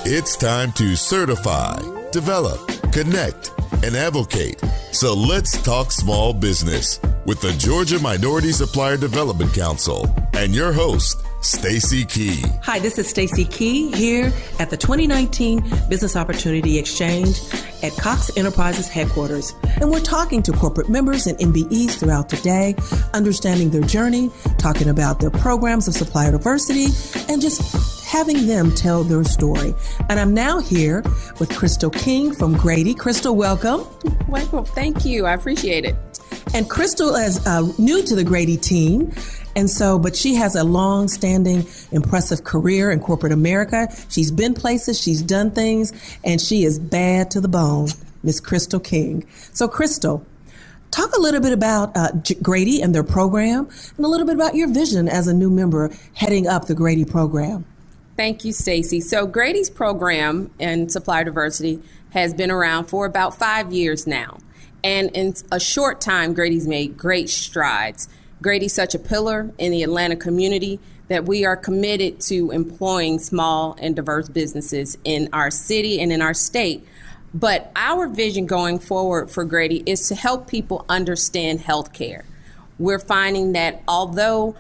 It's time to certify, develop, connect, and advocate. So let's talk small business with the Georgia Minority Supplier Development Council and your host, Stacy Key. Hi, this is Stacy Key here at the 2019 Business Opportunity Exchange at Cox Enterprises headquarters. And we're talking to corporate members and MBEs throughout the day, understanding their journey, talking about their programs of supplier diversity, and just having them tell their story. And I'm now here with Crystal King from Grady. Crystal, welcome. Well, thank you. I appreciate it. And Crystal is new to the Grady team. But she has a long-standing, impressive career in corporate America. She's been places, she's done things, and she is bad to the bone, Miss Crystal King. So Crystal, talk a little bit about Grady and their program, and a little bit about your vision as a new member heading up the Grady program. Thank you, Stacy. So Grady's program in supplier diversity has been around for about 5 years now. And in a short time, Grady's made great strides. Grady's such a pillar in the Atlanta community that we are committed to employing small and diverse businesses in our city and in our state. But our vision going forward for Grady is to help people understand healthcare. We're finding that although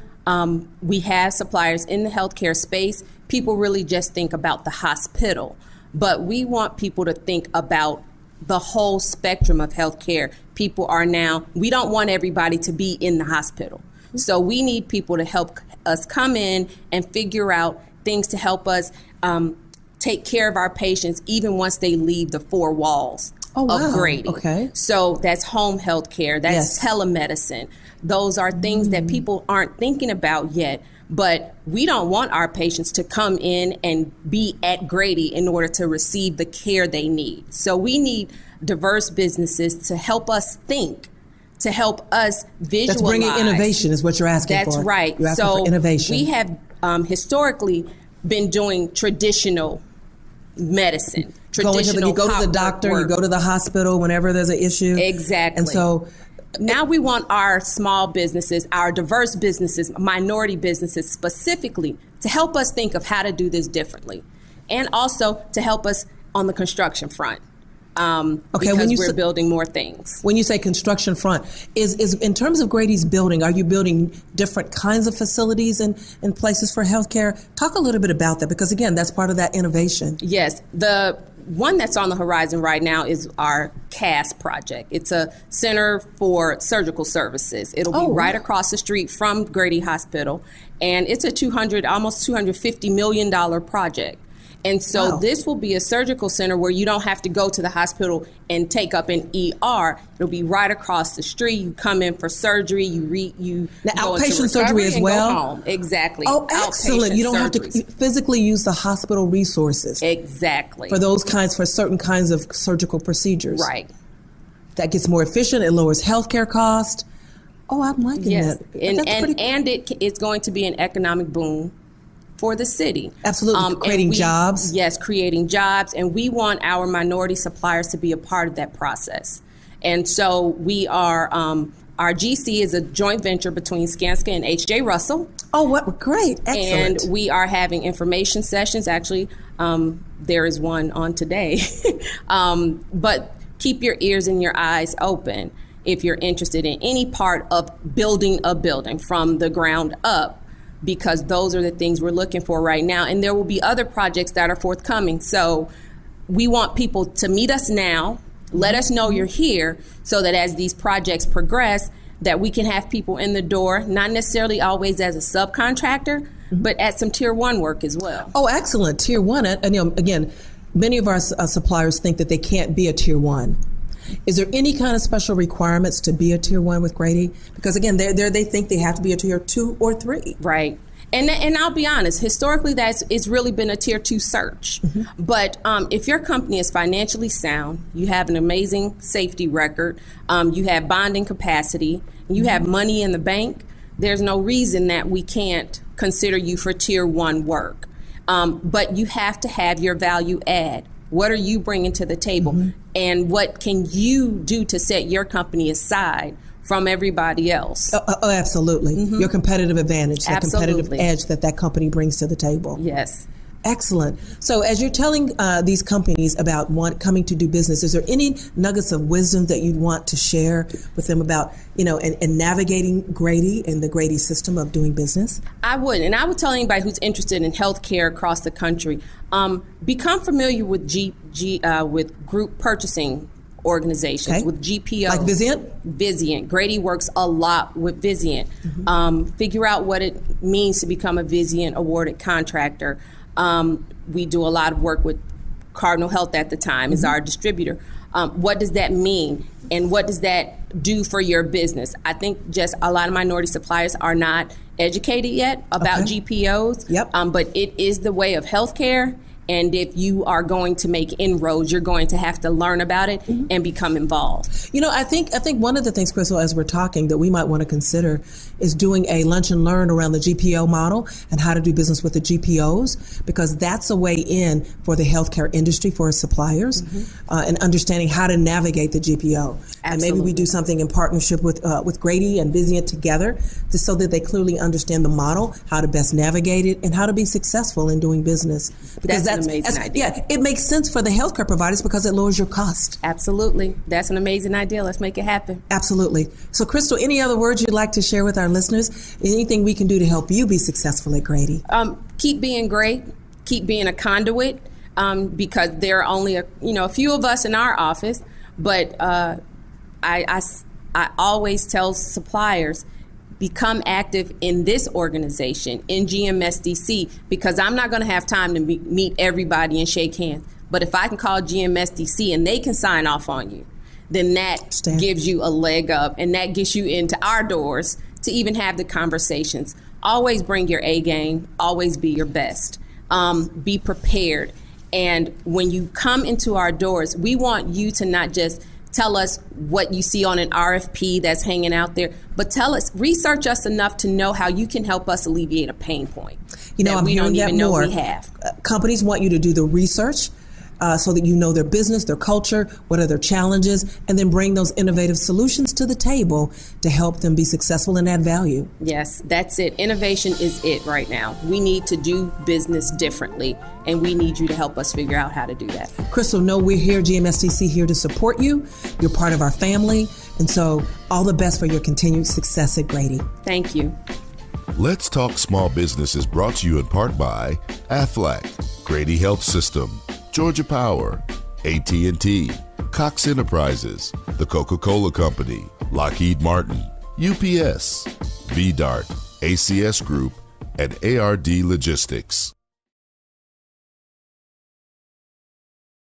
we have suppliers in the healthcare space, people really just think about the hospital. But we want people to think about the whole spectrum of healthcare. We don't want everybody to be in the hospital. So we need people to help us come in and figure out things to help us take care of our patients even once they leave the four walls of Grady. Okay. So that's home health care, that's telemedicine. Those are things that people aren't thinking about yet. But we don't want our patients to come in and be at Grady in order to receive the care they need. So we need diverse businesses to help us think, to help us visualize. That's bringing innovation is what you're asking for. That's right. You're asking for innovation. We have historically been doing traditional medicine. You go to the doctor, work. You go to the hospital whenever there's an issue. Exactly. And so now we want our small businesses, our diverse businesses, minority businesses specifically, to help us think of how to do this differently, and also to help us on the construction front. Because we're building more things. When you say construction front, is in terms of Grady's building, are you building different kinds of facilities and places for healthcare? Talk a little bit about that, because again, that's part of that innovation. Yes, the one that's on the horizon right now is our CAS project. It's a Center for Surgical Services. It'll be right across the street from Grady Hospital, and it's a almost $250 million project. And so this will be a surgical center where you don't have to go to the hospital and take up an ER. It'll be right across the street. You come in for surgery. You now, outpatient surgery as well. Go home. Exactly. Oh, excellent! You don't have to physically use the hospital resources. Exactly. For certain kinds of surgical procedures. Right. That gets more efficient. It lowers healthcare cost. Oh, I'm liking that. And it's going to be an economic boom for the city. Absolutely, creating jobs. Yes, creating jobs, and we want our minority suppliers to be a part of that process. And so we are, our GC is a joint venture between Skanska and H.J. Russell. Oh, what great, excellent. And we are having information sessions. Actually, there is one on today. But keep your ears and your eyes open if you're interested in any part of building a building from the ground up, because those are the things we're looking for right now. And there will be other projects that are forthcoming. So we want people to meet us now, let us know you're here, so that as these projects progress, that we can have people in the door, not necessarily always as a subcontractor, but at some tier one work as well. Oh, excellent. Tier one. And again, many of our suppliers think that they can't be a tier one. Is there any kind of special requirements to be a tier one with Grady? Because again, they think they have to be a tier 2 or 3. Right. And I'll be honest, historically it's really been a tier 2 search. But if your company is financially sound, you have an amazing safety record, you have bonding capacity, you have money in the bank, there's no reason that we can't consider you for tier 1 work. But you have to have your value add. What are you bringing to the table? And what can you do to set your company aside from everybody else? Oh, absolutely. Your competitive advantage, that competitive edge that company brings to the table. Yes. Excellent. So as you're telling these companies about coming to do business, is there any nuggets of wisdom that you'd want to share with them about, and navigating Grady and the Grady system of doing business? I would. And I would tell anybody who's interested in healthcare across the country, become familiar with with group purchasing organizations, with GPOs. Like Vizient? Vizient. Grady works a lot with Vizient. Figure out what it means to become a Vizient awarded contractor. We do a lot of work with Cardinal Health at the time as our distributor. What does that mean? And what does that do for your business? I think just a lot of minority suppliers are not educated yet about GPOs. Yep. But it is the way of healthcare. And if you are going to make inroads, you're going to have to learn about it and become involved. I think one of the things, Crystal, as we're talking, that we might want to consider is doing a lunch and learn around the GPO model and how to do business with the GPOs, because that's a way in for the healthcare industry, for suppliers, and understanding how to navigate the GPO. Absolutely. And maybe we do something in partnership with Grady and Vizient together, so that they clearly understand the model, how to best navigate it, and how to be successful in doing business. Because that's an amazing idea. Yeah, it makes sense for the healthcare providers because it lowers your cost. Absolutely. That's an amazing idea. Let's make it happen. Absolutely. So, Crystal, any other words you'd like to share with our listeners? Anything we can do to help you be successful at Grady? Keep being great. Keep being a conduit, because there are only a few of us in our office. But I always tell suppliers, become active in this organization, in GMSDC, because I'm not going to have time to meet everybody and shake hands. But if I can call GMSDC and they can sign off on you, then that gives you a leg up, and that gets you into our doors to even have the conversations. Always bring your A game. Always be your best. Be prepared. And when you come into our doors, we want you to not just tell us what you see on an RFP that's hanging out there, but research us enough to know how you can help us alleviate a pain point. I'm we hearing don't that even know more. we have. Companies want you to do the research so that you know their business, their culture, what are their challenges, and then bring those innovative solutions to the table to help them be successful and add value. Yes, that's it. Innovation is it right now. We need to do business differently, and we need you to help us figure out how to do that. Crystal, know we're here, GMSDC, here to support you. You're part of our family, and so all the best for your continued success at Grady. Thank you. Let's Talk Small Business is brought to you in part by Aflac, Grady Health System, Georgia Power, AT&T, Cox Enterprises, The Coca-Cola Company, Lockheed Martin, UPS, VDART, ACS Group, and ARD Logistics.